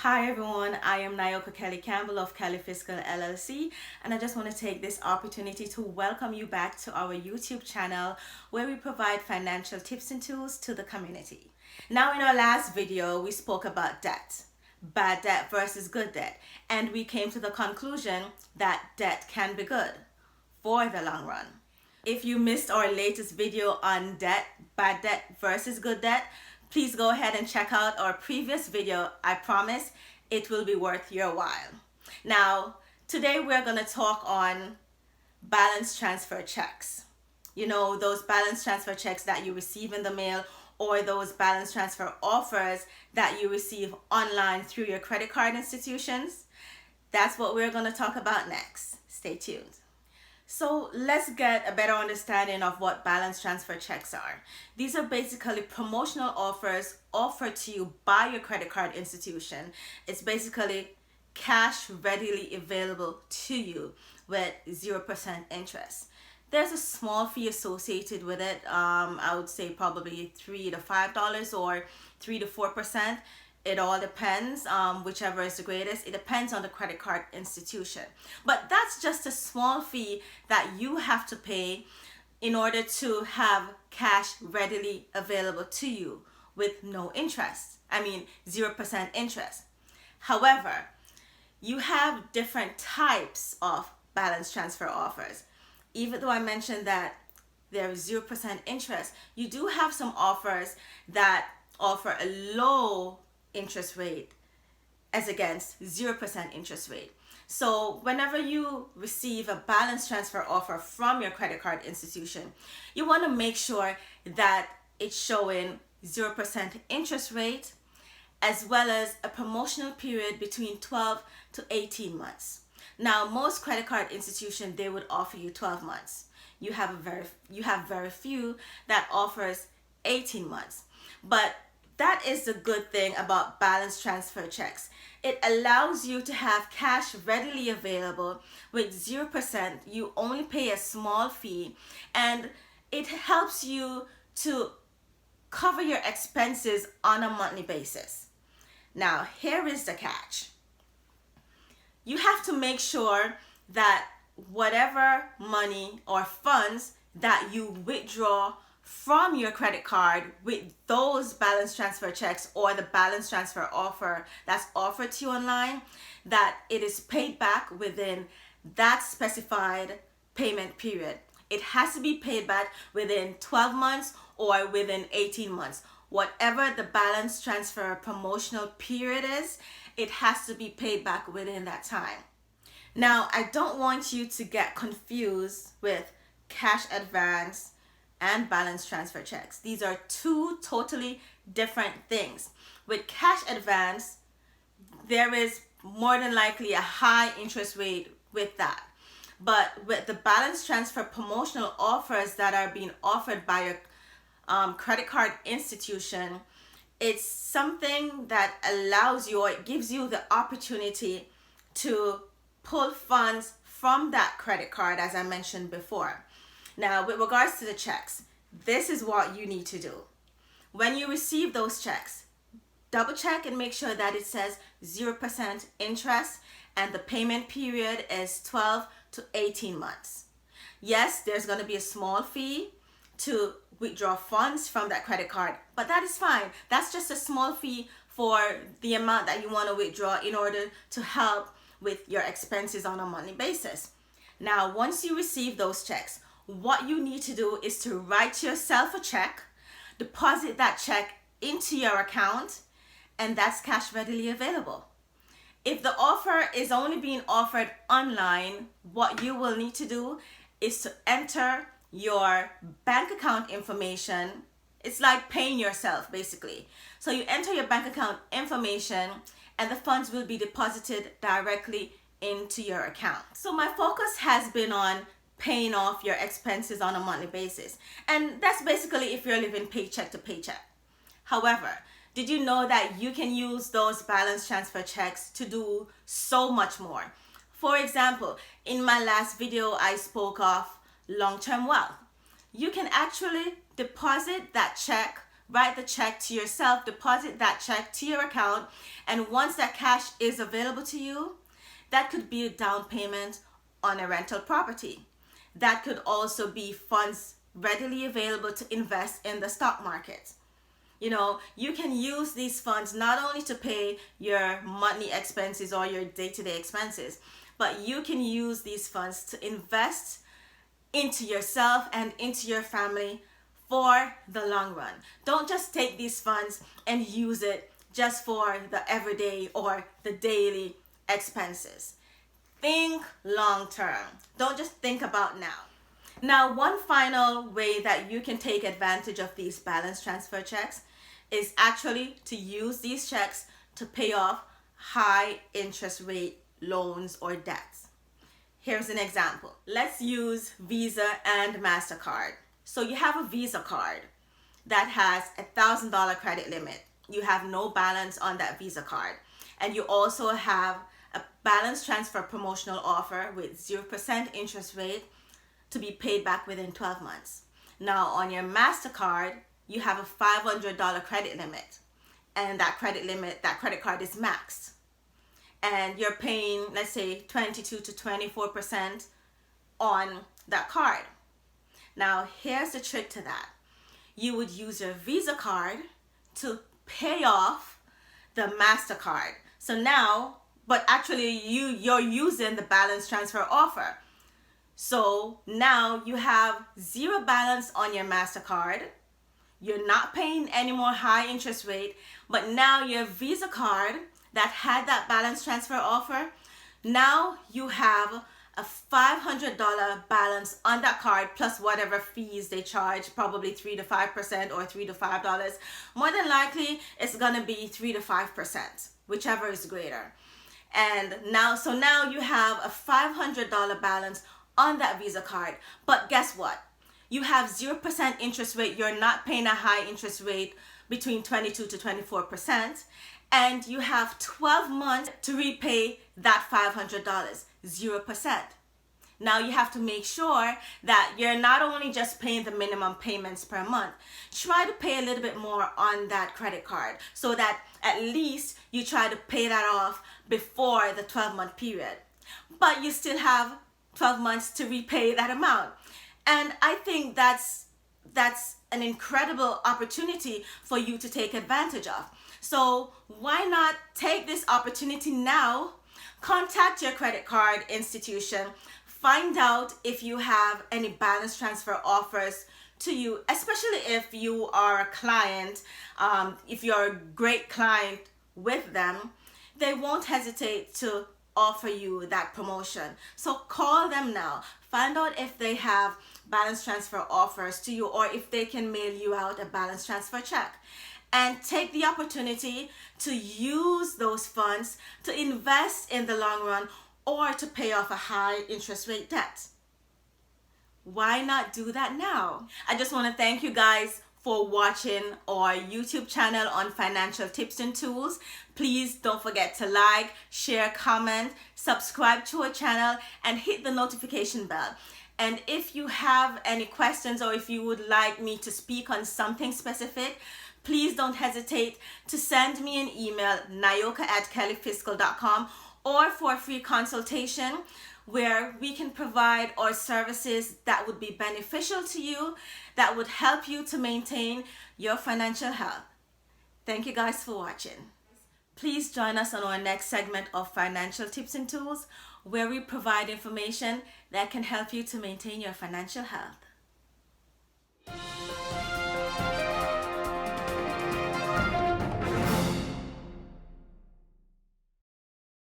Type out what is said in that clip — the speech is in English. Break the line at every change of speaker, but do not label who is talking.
Hi everyone, I am Nayoka Kelly Campbell of Kelly Fiscal LLC, and I just want to take this opportunity to welcome you back to our YouTube channel where we provide financial tips and tools to the community. Now, in our last video, we spoke about debt, bad debt versus good debt, and we came to the conclusion that debt can be good for the long run. If you missed our latest video on debt, bad debt versus good debt, please go ahead and check out our previous video. I promise it will be worth your while. Now, today we're going to talk on balance transfer checks. You know, those balance transfer checks that you receive in the mail, or those balance transfer offers that you receive online through your credit card institutions. That's what we're going to talk about next. Stay tuned. So let's get a better understanding of what balance transfer checks are. These are basically promotional offers offered to you by your credit card institution. It's basically cash readily available to you with 0% interest. There's a small fee associated with it. I would say probably $3 to $5 or 3 to 4%. It all depends, whichever is the greatest. It depends on the credit card institution. But that's just a small fee that you have to pay in order to have cash readily available to you with no interest. 0% interest. However, you have different types of balance transfer offers. Even though I mentioned that there is 0% interest, you do have some offers that offer a low interest rate as against 0% interest rate. So whenever you receive a balance transfer offer from your credit card institution, you want to make sure that it's showing 0% interest rate as well as a promotional period between 12 to 18 months. Now, most credit card institutions, they would offer you 12 months. You have very few that offers 18 months. But that is the good thing about balance transfer checks. It allows you to have cash readily available with 0%. You only pay a small fee, and it helps you to cover your expenses on a monthly basis. Now, here is the catch. You have to make sure that whatever money or funds that you withdraw from your credit card with those balance transfer checks or the balance transfer offer that's offered to you online, that it is paid back within that specified payment period. It has to be paid back within 12 months or within 18 months. Whatever the balance transfer promotional period is, it has to be paid back within that time. Now, I don't want you to get confused with cash advance and balance transfer checks. These are two totally different things. With cash advance, there is more than likely a high interest rate with that. But with the balance transfer promotional offers that are being offered by your credit card institution, it's something that allows you, or it gives you the opportunity to pull funds from that credit card, as I mentioned before. Now, with regards to the checks, this is what you need to do. When you receive those checks, double check and make sure that it says 0% interest and the payment period is 12 to 18 months. Yes, there's going to be a small fee to withdraw funds from that credit card, but that is fine. That's just a small fee for the amount that you want to withdraw in order to help with your expenses on a monthly basis. Now, once you receive those checks, what you need to do is to write yourself a check, deposit that check into your account, and that's cash readily available. If the offer is only being offered online, what you will need to do is to enter your bank account information. It's like paying yourself, basically. So you enter your bank account information, and the funds will be deposited directly into your account. So my focus has been on paying off your expenses on a monthly basis. And that's basically if you're living paycheck to paycheck. However, did you know that you can use those balance transfer checks to do so much more? For example, in my last video, I spoke of long-term wealth. You can actually deposit that check write the check to yourself, deposit that check to your account, and once that cash is available to you, that could be a down payment on a rental property. That could also be funds readily available to invest in the stock market. You know, you can use these funds not only to pay your monthly expenses or your day-to-day expenses, but you can use these funds to invest into yourself and into your family for the long run. Don't just take these funds and use it just for the everyday or the daily expenses. Think long term. Don't just think about now. Now, one final way that you can take advantage of these balance transfer checks is actually to use these checks to pay off high interest rate loans or debts. Here's an example. Let's use Visa and MasterCard. So you have a Visa card that has $1,000 credit limit. You have no balance on that Visa card. And you also have a balance transfer promotional offer with 0% interest rate to be paid back within 12 months. Now on your MasterCard, you have a $500 credit limit. And that credit card is maxed. And you're paying, let's say, 22 to 24% on that card. Now, here's the trick to that. You would use your Visa card to pay off the MasterCard. So now, but actually you're using the balance transfer offer. So now you have zero balance on your MasterCard. You're not paying any more high interest rate, but now your Visa card that had that balance transfer offer, now you have a $500 balance on that card plus whatever fees they charge, probably 3 to 5% or $3 to $5. More than likely, it's gonna be 3 to 5%, whichever is greater. And now you have a $500 balance on that Visa card. But guess what? You have 0% interest rate. You're not paying a high interest rate between 22 to 24%. And you have 12 months to repay that $500, 0%. Now you have to make sure that you're not only just paying the minimum payments per month. Try to pay a little bit more on that credit card so that at least you try to pay that off before the 12-month period. But you still have 12 months to repay that amount. And I think that's an incredible opportunity for you to take advantage of. So why not take this opportunity now? Contact your credit card institution. Find out if you have any balance transfer offers to you, especially if you are a client. If you're a great client with them, they won't hesitate to offer you that promotion. So call them now. Find out if they have balance transfer offers to you or if they can mail you out a balance transfer check. And take the opportunity to use those funds to invest in the long run or to pay off a high interest rate debt. Why not do that now? I just want to thank you guys for watching our YouTube channel on financial tips and tools. Please don't forget to like, share, comment, subscribe to our channel, and hit the notification bell. And if you have any questions or if you would like me to speak on something specific, please don't hesitate to send me an email, nayoka@kellyfiscal.com, or for a free consultation where we can provide our services that would be beneficial to you, that would help you to maintain your financial health. Thank you guys for watching. Please join us on our next segment of Financial Tips and Tools, where we provide information that can help you to maintain your financial health.